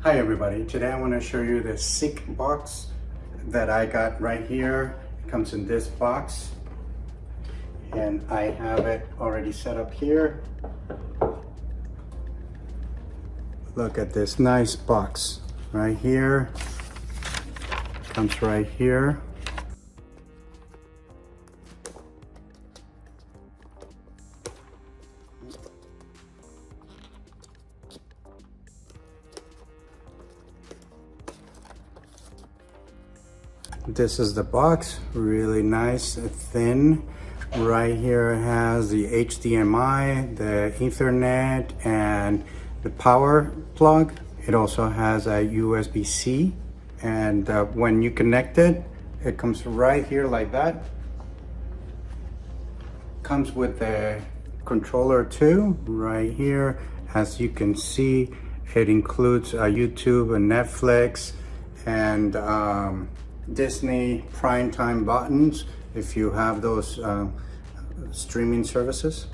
Hi everybody, today I want to show you the SeekBox that I got right here. It comes in this box and I have it already set up here. Look at this nice box right here. Comes right here. This is the box, really nice, thin. Right here it has the HDMI, the Ethernet, and the power plug. It also has a USB-C, and when you connect it, it comes right here like that. Comes with the controller too, right here. As you can see, it includes YouTube and Netflix and Disney primetime buttons if you have those streaming services.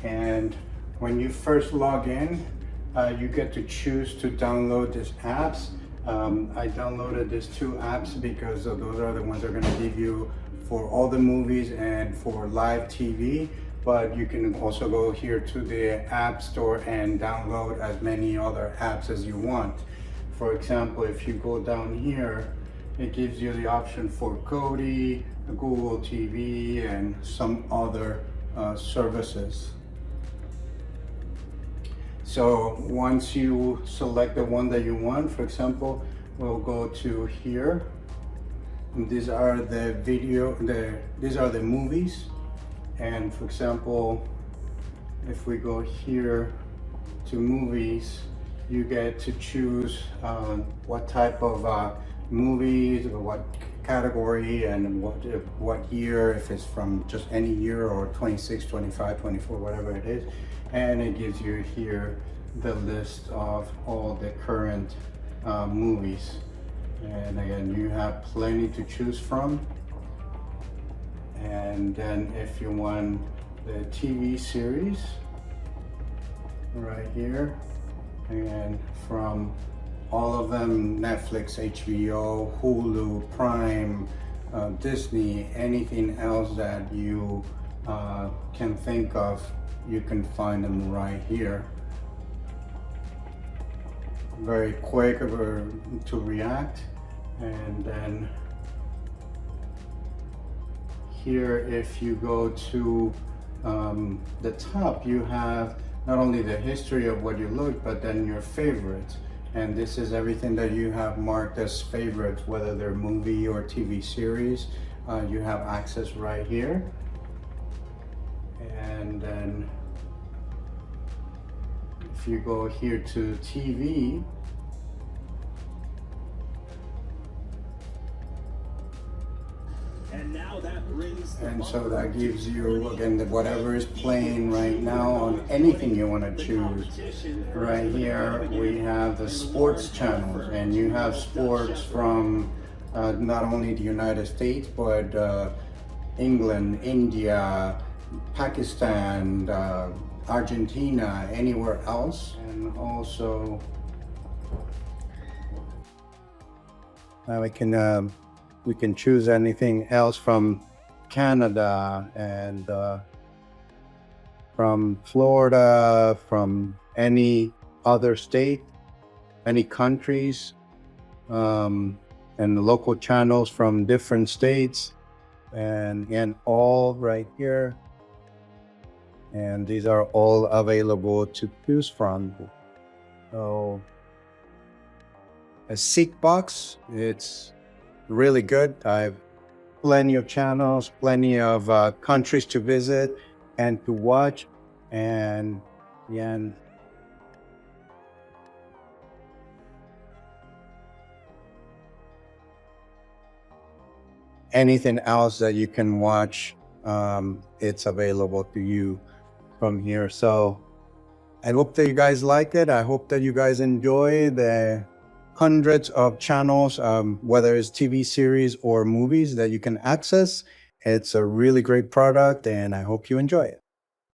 And when you first log in, you get to choose to download these apps. I downloaded these two apps because those are the ones that are going to give you for all the movies and for live TV. But you can also go here to the App Store and download as many other apps as you want. For example, if you go down here, it gives you the option for Kodi, Google TV, and some other services. So once you select the one that you want, for example, we'll go to here. And these are the these are the movies. And for example, if we go here to movies, you get to choose what type of movies, what category, and what year, if it's from just any year or 26, 25, 24, whatever it is. And it gives you here the list of all the current movies. And again, you have plenty to choose from. And then if you want the TV series, right here, and from all of them, Netflix, HBO, Hulu, Prime, Disney, anything else that you can think of, you can find them right here. Very quick to react. And then here, if you go to the top, you have not only the history of what you looked, but then your favorites. And this is everything that you have marked as favorites, whether they're movie or TV series. You have access right here. And then if you go here to TV, and so that gives you, again, whatever is playing right now on anything you want to choose. Right here we have the sports channels, and you have sports from not only the United States, but England, India, Pakistan, Argentina, anywhere else. And also we can choose anything else from Canada and from Florida, from any other state, any countries, and local channels from different states, and all right here. And these are all available to choose from. So a SeekBox, it's really good. I've plenty of channels, plenty of countries to visit and to watch, and anything else that you can watch, it's available to you from here. So I hope that you guys like it. I hope that you guys enjoy the hundreds of channels, whether it's TV series or movies that you can access. It's a really great product, and I hope you enjoy it.